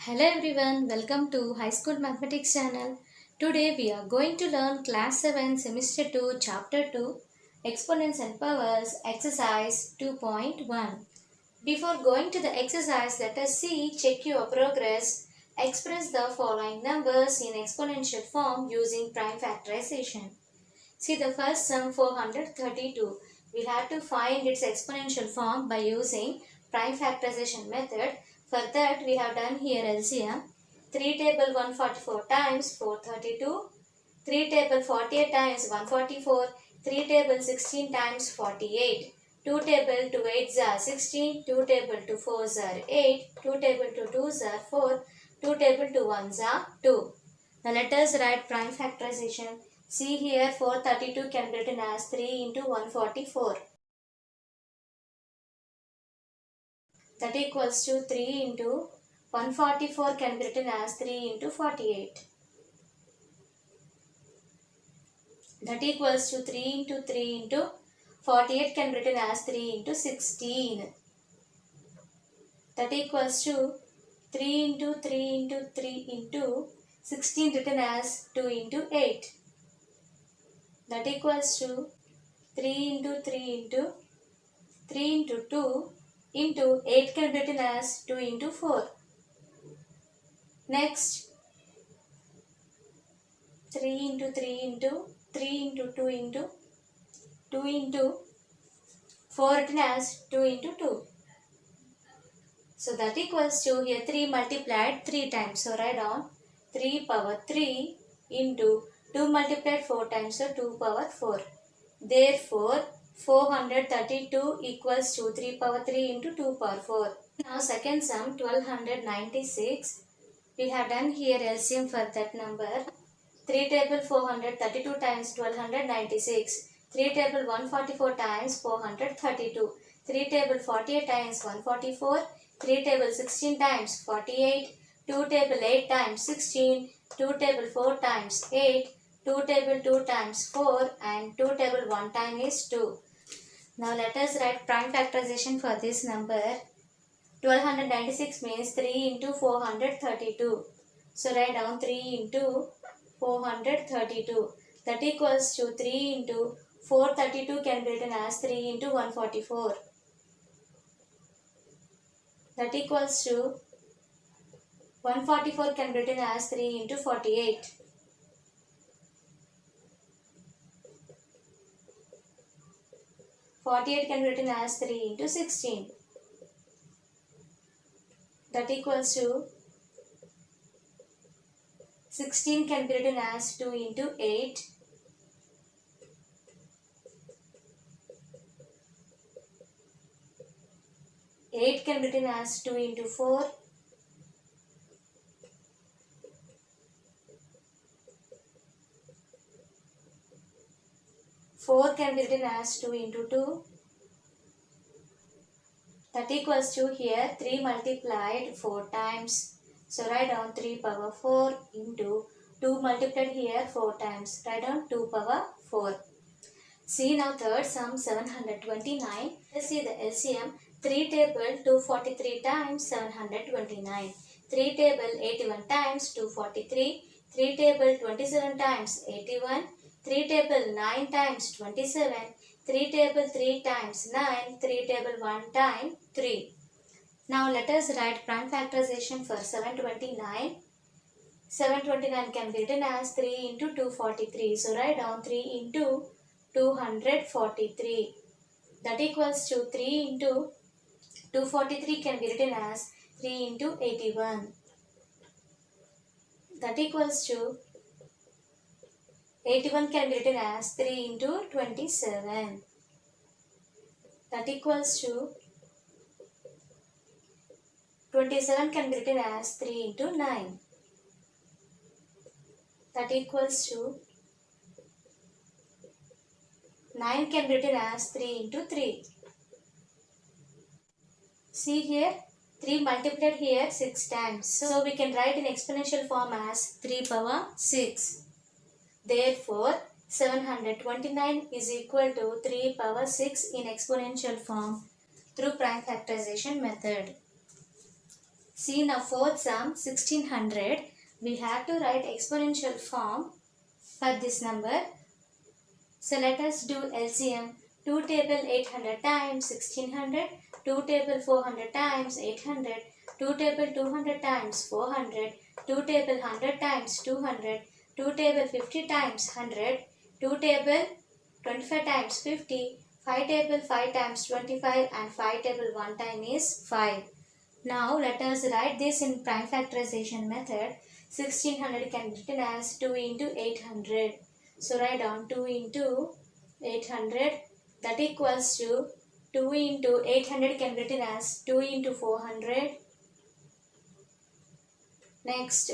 Hello everyone, welcome to High School Mathematics channel. Today we are going to learn Class 7 Semester 2 Chapter 2 Exponents and Powers Exercise 2.1. Before going to the exercise, let us check your progress. Express the following numbers in exponential form using prime factorization. See the first sum 432. We have to find its exponential form by using prime factorization method. For that we have done here LCM. 3 table 144 times 432. 3 table 48 times 144. 3 table 16 times 48. 2 table 2 8s are 16. 2 table 2 4s are 8. 2 table 2 2s are 4. 2 table 2 1s are 2. Now let us write prime factorization. See here 432 can be written as 3 into 144. That equals to 3 into 144 can be written as 3 into 48. That equals to 3 into 3 into 48 can be written as 3 into 16. That equals to 3 into 3 into 3 into 16 written as 2 into 8. That equals to 3 into 3 into 3 into 2 into 8 can be written as 2 into 4. Next, 3 into 3 into 3 into 2 into 2 into 4 written as 2 into 2. So that equals to here 3 multiplied 3 times. So write down 3 power 3 into 2 multiplied 4 times. So 2 power 4. Therefore, 432 equals to 3 power 3 into 2 power 4. Now second sum 1296. We have done here LCM for that number. 3 table 432 times 1296. 3 table 144 times 432. 3 table 48 times 144. 3 table 16 times 48. 2 table 8 times 16. 2 table 4 times 8. 2 table 2 times 4 and 2 table 1 time is 2. Now let us write prime factorization for this number. 1296 means 3 into 432. So write down 3 into 432. That equals to 3 into 432 can be written as 3 into 144. That equals to 144 can be written as 3 into 48. Forty-eight can be written as 3 into 16. That equals to 16 can be written as 2 into 8. Eight can be written as 2 into 4. 4 can be written as 2 into 2. That equals to here 3 multiplied 4 times. So write down 3 power 4 into 2 multiplied here 4 times. Write down 2 power 4. See now third sum 729. Let's see the LCM. 3 table 243 times 729. 3 table 81 times 243. 3 table 27 times 81. 3 table 9 times 27. 3 table 3 times 9. 3 table 1 time 3. Now let us write prime factorization for 729. 729 can be written as 3 into 243. So write down 3 into 243. That equals to 3 into 243 can be written as 3 into 81. That equals to 81 can be written as 3 into 27. That equals to 27 can be written as 3 into 9. That equals to 9 can be written as 3 into 3. See here 3 multiplied here 6 times. So we can write in exponential form as 3 power 6. Therefore 729 is equal to 3 power 6 in exponential form through prime factorization method. See now fourth sum 1600. We have to write exponential form for this number. So let us do LCM. 2 table 800 times 1600. 2 table 400 times 800. 2 table 200 times 400. 2 table 100 times 200. 2 table 50 times 100. 2 table 25 times 50. 5 table 5 times 25 and 5 table 1 time is 5. Now let us write this in prime factorization method. 1600 can be written as 2 into 800. So write down 2 into 800, that equals to 2 into 800 can be written as 2 into 400. Next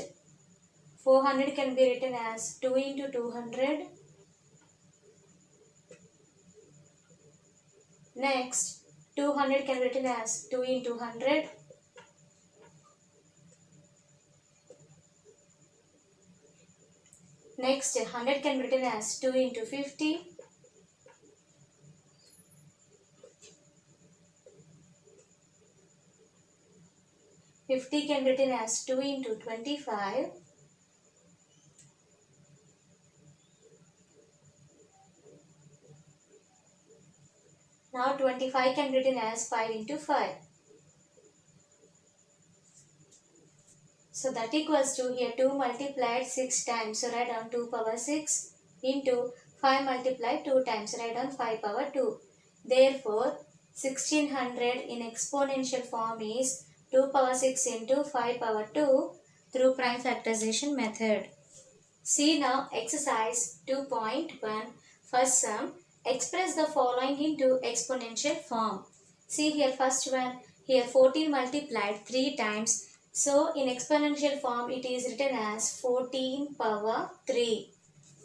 400 can be written as 2 into 200. Next 200 can be written as 2 into 100. Next 100 can be written as 2 into 50. Fifty can be written as 2 into 25. Now 25 can be written as 5 into 5. So that equals to here 2 multiplied 6 times. So write down 2 power 6 into 5 multiplied 2 times. Write down 5 power 2. Therefore 1600 in exponential form is 2 power 6 into 5 power 2 through prime factorization method. See now exercise 2.1. First sum. Express the following into exponential form. See here first one. Here 14 multiplied 3 times. So in exponential form it is written as 14 power 3.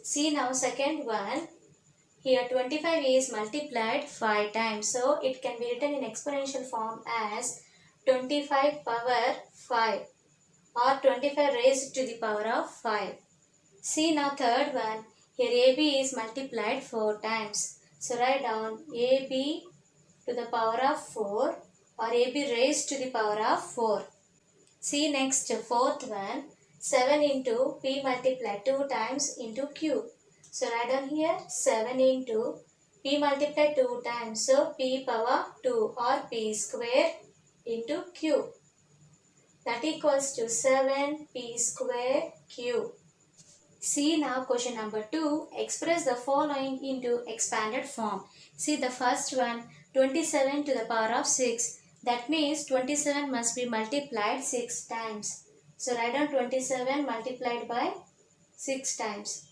See now second one. Here 25 is multiplied 5 times. So it can be written in exponential form as 25 power 5 or 25 raised to the power of 5. See now third one. Here AB is multiplied 4 times. So write down AB to the power of 4 or AB raised to the power of 4. See next fourth one. 7 into P multiplied 2 times into Q. So write down here 7 into P multiplied 2 times. So P power 2 or P square into Q. That equals to 7P square Q. See now question number 2. Express the following into expanded form. See the first one. 27 to the power of 6. That means 27 must be multiplied 6 times. So write down 27 multiplied by 6 times.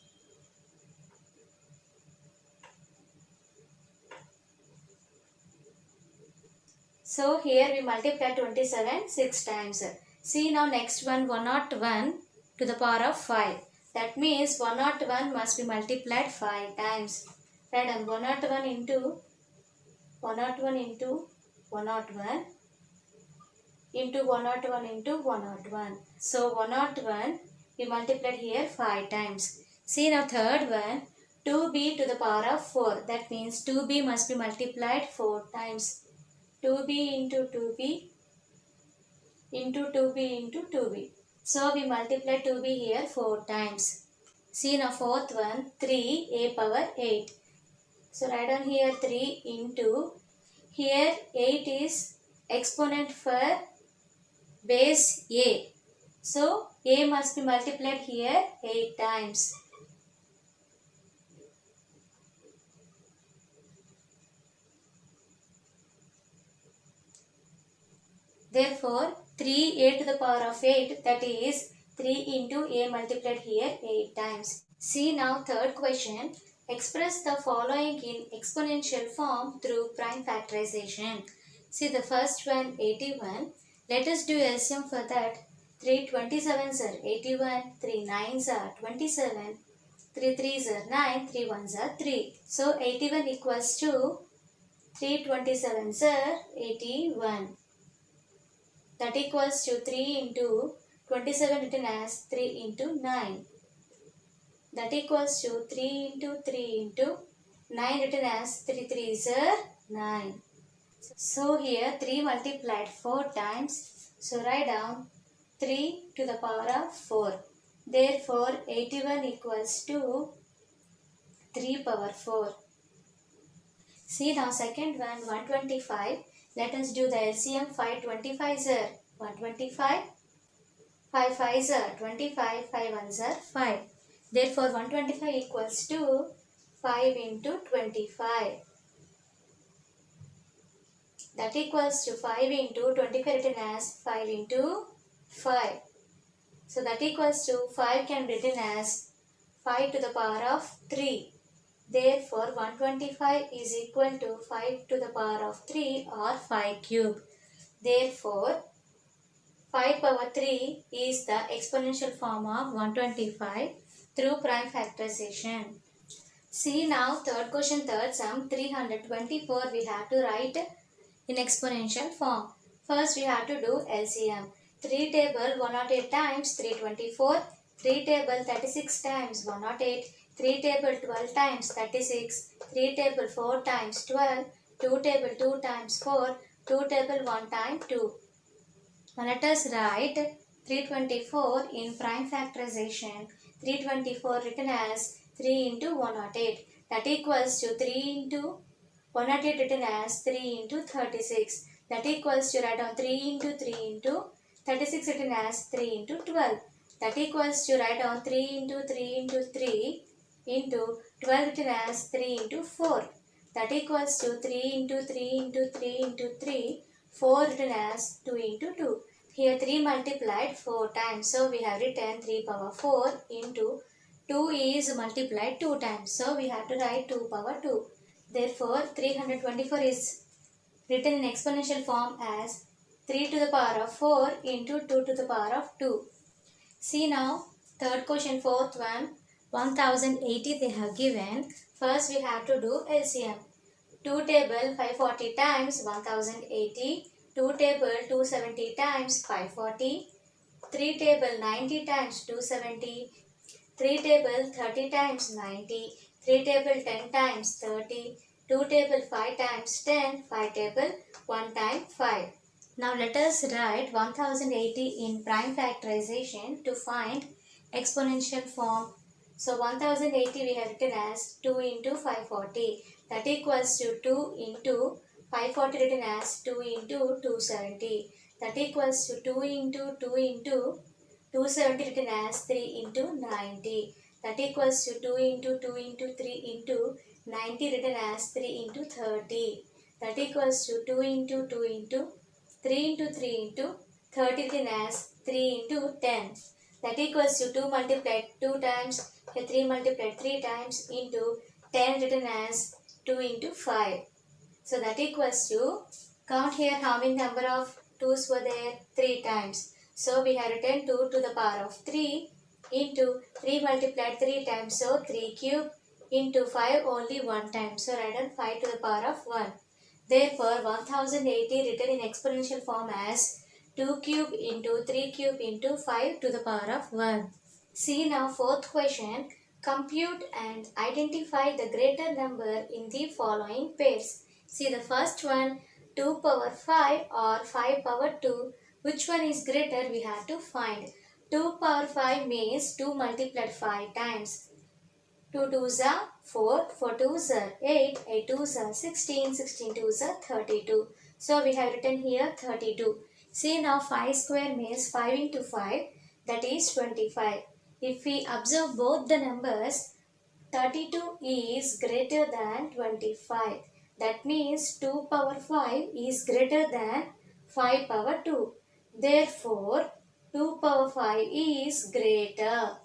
So here we multiply 27 6 times. See now next one. 101 to the power of 5. That means 101 must be multiplied 5 times. Write down 101 into 101 into 101 into 101 into 101. So 101 we multiplied here 5 times. See now third one. 2b to the power of 4. That means 2b must be multiplied 4 times. 2b into 2b into 2b into 2b. So we multiply 2b here 4 times. See now fourth one. 3a power 8. So write down here 3 into, here 8 is exponent for base a. So a must be multiplied here 8 times. Therefore 3a to the power of 8, that is 3 into a multiplied here 8 times. See now third question. Express the following in exponential form through prime factorization. See the first one 81. Let us do LCM for that. 3 27s are 81, 3 9s are 27, 3 3s are 9, 3 1s are 3. So 81 equals to 3 27s are 81. That equals to 3 into 27 written as 3 into 9. That equals to 3 into 3 into 9 written as 3 3s are 9. So here 3 multiplied 4 times. So write down 3 to the power of 4. Therefore 81 equals to 3 power 4. See now second one 125. Let us do the LCM. 5 25s are 125. 5 5s are 25. 5 1s are 5. Therefore 125 equals to 5 into 25. That equals to 5 into 25 written as 5 into 5. So that equals to 5 can be written as 5 to the power of 3. Therefore 125 is equal to 5 to the power of 3 or 5 cube. Therefore 5 power 3 is the exponential form of 125 through prime factorization. See now third question, third sum 324 we have to write in exponential form. First we have to do LCM. 3 table 108 times 324, 3 table 36 times 108, 3 table 12 times 36, 3 table 4 times 12, 2 table 2 times 4, 2 table 1 time 2. Now let us write 324 in prime factorization. 324 written as 3 into 108. That equals to 3 into 108 written as 3 into 36. That equals to write down 3 into 3 into 36 written as 3 into 12. That equals to write down 3 into 3 into 3 into 12 written as 3 into 4. That equals to 3 into 3 into 3 into 3, 4 written as 2 into 2. Here 3 multiplied 4 times. So we have written 3 power 4 into 2 is multiplied 2 times. So we have to write 2 power 2. Therefore 324 is written in exponential form as 3 to the power of 4 into 2 to the power of 2. See now third question, fourth one, 1080 they have given. First we have to do LCM. 2 table 540 times 1080, 2 table 270 times 540, 3 table 90 times 270, 3 table 30 times 90, 3 table 10 times 30, 2 table 5 times 10, 5 table 1 time 5. Now let us write 1080 in prime factorization to find exponential form. So 1080 we have written as 2 into 540. That equals to 2 into 540 written as 2 into 270. That equals to 2 into 2 into 270 written as 3 into 90. That equals to 2 into 2 into 3 into 90 written as 3 into 30. That equals to 2 into 2 into 3 into 3 into 30 written as 3 into 10. That equals to 2 multiplied 2 times, 3 multiplied 3 times into 10 written as 2 into 5. So that equals to, count here how many number of 2's were there, 3 times. So we have written 2 to the power of 3 into 3 multiplied 3 times. So 3 cube into 5 only 1 time. So write down 5 to the power of 1. Therefore 1080 written in exponential form as 2 cube into 3 cube into 5 to the power of 1. See now fourth question. Compute and identify the greater number in the following pairs. See the first one, 2 power 5 or 5 power 2. Which one is greater we have to find. 2 power 5 means 2 multiplied 5 times. 2 2s are 4, 4 2s are 8, 8 2s are 16, 16 2s are 32. So we have written here 32. See now 5 square means 5 into 5, that is 25. If we observe both the numbers, 32 is greater than 25. That means 2 power 5 is greater than 5 power 2. Therefore, 2 power 5 is greater.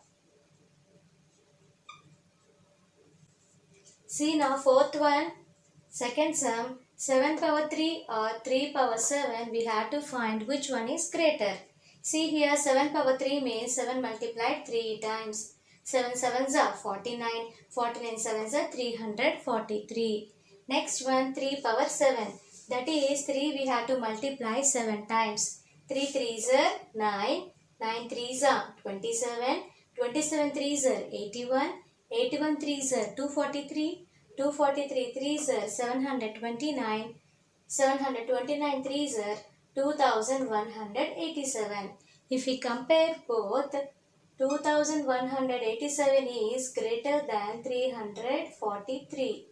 See now fourth one, second sum, 7 power 3 or 3 power 7, we have to find which one is greater. See here 7 power 3 means 7 multiplied 3 times. 7 7s are 49, 49 7s are 343. Next one 3 power 7, that is 3 we have to multiply 7 times. 3 3s are 9, 9 3s are 27, 27 3s are 81, 81 3s are 243, 243 3s are 729, 729 3s are 2187. If we compare both, 2187 is greater than 343.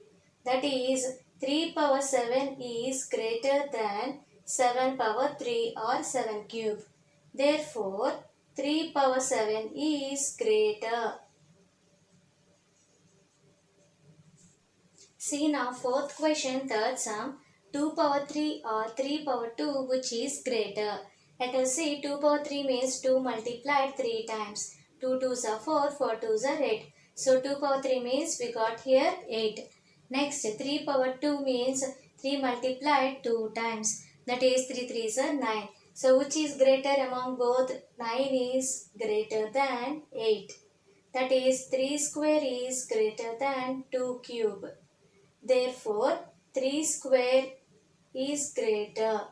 That is, 3 power 7 is greater than 7 power 3 or 7 cube. Therefore, 3 power 7 is greater. See now fourth question, third sum. 2 power 3 or 3 power 2, which is greater? Let us see. 2 power 3 means 2 multiplied 3 times. 2 2s are 4, 4 2s are 8. So 2 power 3 means we got here 8. Next, 3 power 2 means 3 multiplied 2 times. That is 3 3s are 9. So which is greater among both? 9 is greater than 8. That is 3 square is greater than 2 cube. Therefore, 3 square is greater.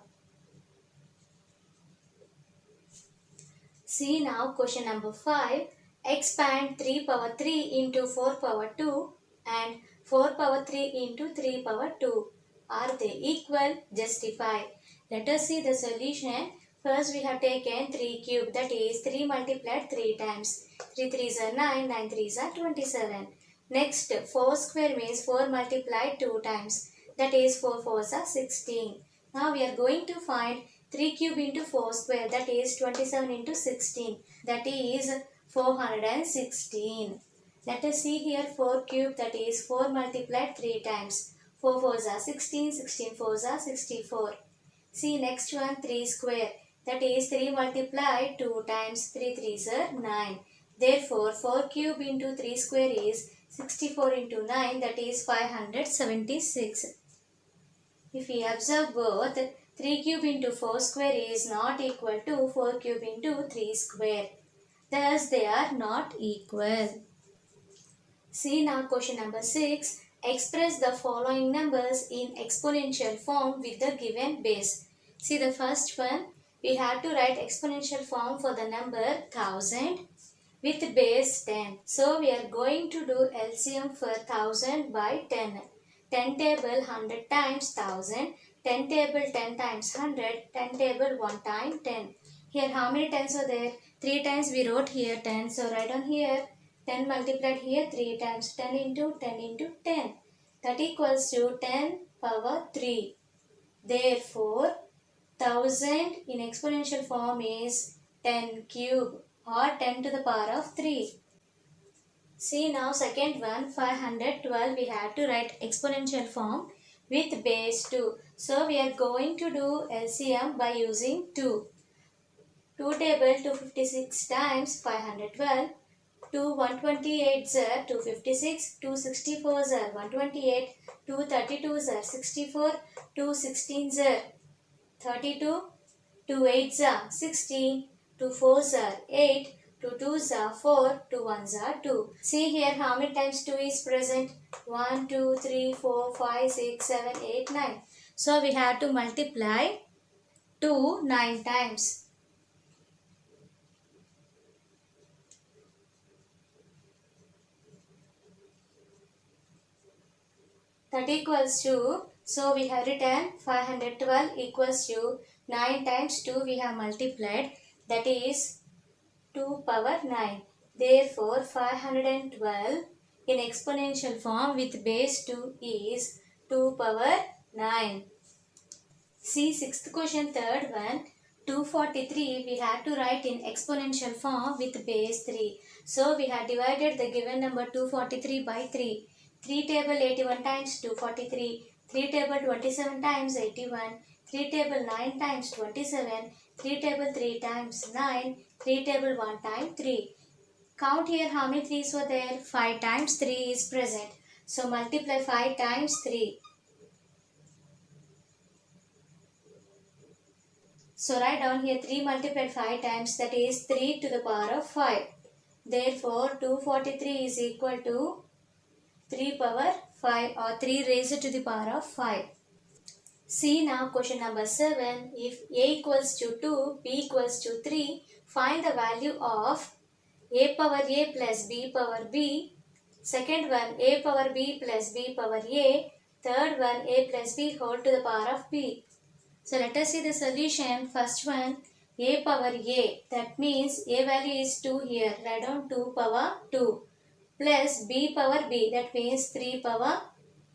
See now question number 5. Expand 3 power 3 into 4 power 2 and 4 power 3 into 3 power 2. Are they equal? Justify. Let us see the solution. First we have taken 3 cube, that is 3 multiplied 3 times. 3 3s are 9, 9 3s are 27. Next, 4 square means 4 multiplied 2 times. That is 4 4s are 16. Now we are going to find 3 cube into 4 square, that is 27 into 16. That is 416. Let us see here 4 cube, that is 4 multiplied 3 times. 4 4s are 16, 16 4s are 64. See next one, 3 square. That is 3 multiplied 2 times. 3 3s are 9. Therefore, 4 cube into 3 square is 64 into 9, that is 576. If we observe both, 3 cube into 4 square is not equal to 4 cube into 3 square. Thus, they are not equal. See now question number 6. Express the following numbers in exponential form with the given base. See the first one. We have to write exponential form for the number 1000 with base 10. So we are going to do LCM for 1000 by 10. 10 table 100 times 1000. 10 table 10 times 100. 10 table 1 time 10. Here how many tens were there? 3 times we wrote here 10. So write on here 10 multiplied here 3 times. 10 into 10 into 10. That equals to 10 power 3. Therefore, 1000 in exponential form is 10 cube or 10 to the power of 3. See now second one, 512, we have to write exponential form with base 2. So we are going to do LCM by using 2. 2 table 256 times 512. 2 128s are 256, 2 64s are 128, 2 32s are 64, 2 16s are 32, 2 8s are 16, 2 4s are 8, 2 2s are 4, 2 1s are 2. See here how many times 2 is present? 1, 2, 3, 4, 5, 6, 7, 8, 9. So we have to multiply 2 9 times. That equals to, so we have written 512 equals to 9 times 2 we have multiplied, that is 2 power 9. Therefore, 512 in exponential form with base 2 is 2 power 9. See sixth question, third one. 243 we have to write in exponential form with base 3. So we have divided the given number 243 by 3. 3 table 81 times 243. 3 table 27 times 81. 3 table 9 times 27. 3 table 3 times 9. 3 table 1 time 3. Count here how many 3's were there. 5 times 3 is present. So multiply 5 times 3. So write down here 3 multiplied 5 times, that is 3 to the power of 5. Therefore 243 is equal to 3 power 5 or 3 raised to the power of 5. See now question number 7. If A equals to 2, B equals to 3, find the value of A power A plus B power B. Second one, A power B plus B power A. Third one, A plus B whole to the power of B. So let us see the solution. First one, a power a, that means a value is 2 here, write down 2 power 2, plus b power b, that means 3 power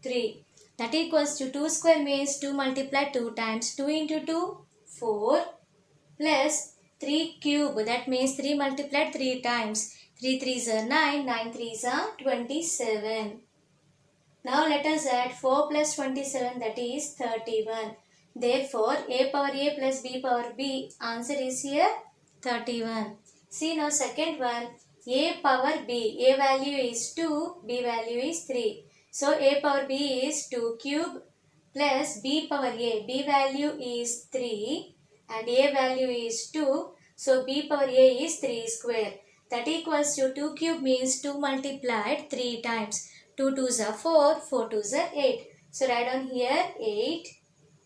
3. That equals to 2 square means 2 multiplied 2 times 2 into 2, 4, plus 3 cube, that means 3 multiplied 3 times. 3 3s are 9, 9 3s are 27. Now let us add 4 plus 27, that is 31. Therefore, a power a plus b power b, answer is here 31. See now second one, a power b, a value is 2, b value is 3. So a power b is 2 cube plus b power a, b value is 3 and a value is 2. So b power a is 3 square. That equals to 2 cube means 2 multiplied 3 times. 2 2s are 4, 4 2s are 8. So write down here 8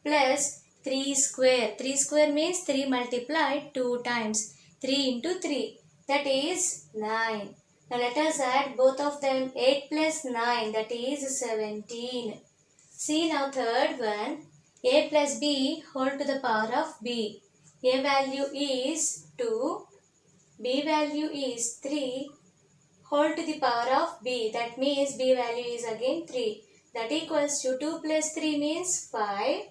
plus 3 square. 3 square means 3 multiplied 2 times. 3 into 3, that is 9. Now let us add both of them. 8 plus 9, that is 17. See now third one, a plus b whole to the power of b. A value is 2, b value is 3 whole to the power of b, that means b value is again 3. That equals to 2 plus 3 means 5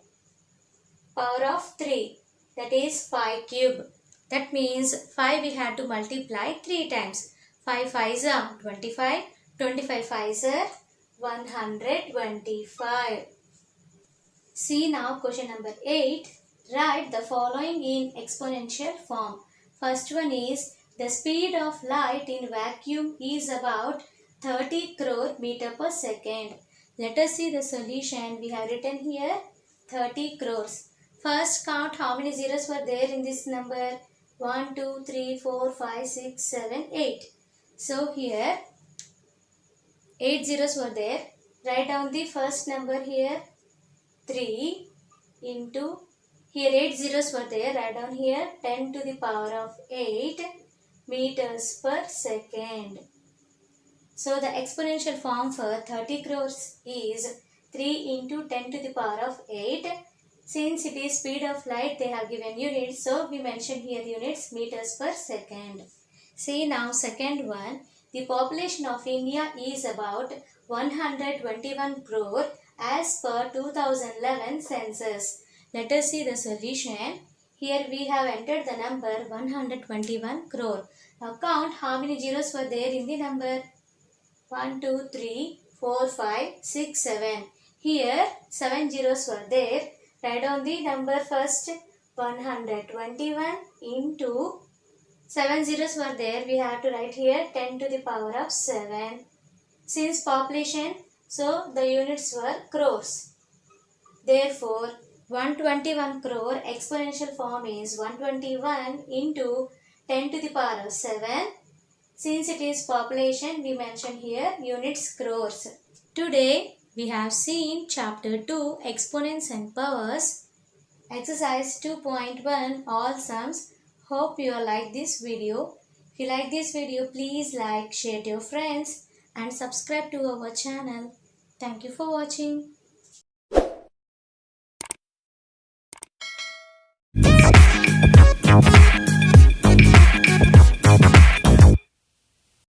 power of 3, that is 5 cube. That means 5 we have to multiply 3 times. 5 5s are 25, 25 5s are 125. See now question number 8. Write the following in exponential form. First one is, the speed of light in vacuum is about 30 crore meter per second. Let us see the solution. We have written here 30 crores. First count how many zeros were there in this number. 1, 2, 3, 4, 5, 6, 7, 8. So here 8 zeros were there. Write down the first number here. 3 into, here 8 zeros were there, write down here 10 to the power of 8 meters per second. So the exponential form for 30 crores is 3 into 10 to the power of 8. Since it is speed of light, they have given units, so we mention here units, meters per second. See now second one, the population of India is about 121 crore as per 2011 census. Let us see the solution. Here we have entered the number 121 crore. Now count how many zeros were there in the number. 1, 2, 3, 4, 5, 6, 7. Here 7 zeros were there. Write down the number first. 121 into 7 zeros were there. We have to write here 10 to the power of 7. Since population, so the units were crores. Therefore, 121 crore exponential form is 121 into 10 to the power of 7. Since it is population, we mention here units crores. Today, we have seen chapter 2 exponents and powers. Exercise 2.1 all sums. Hope you like this video. If you like this video, please like, share to your friends and subscribe to our channel. Thank you for watching.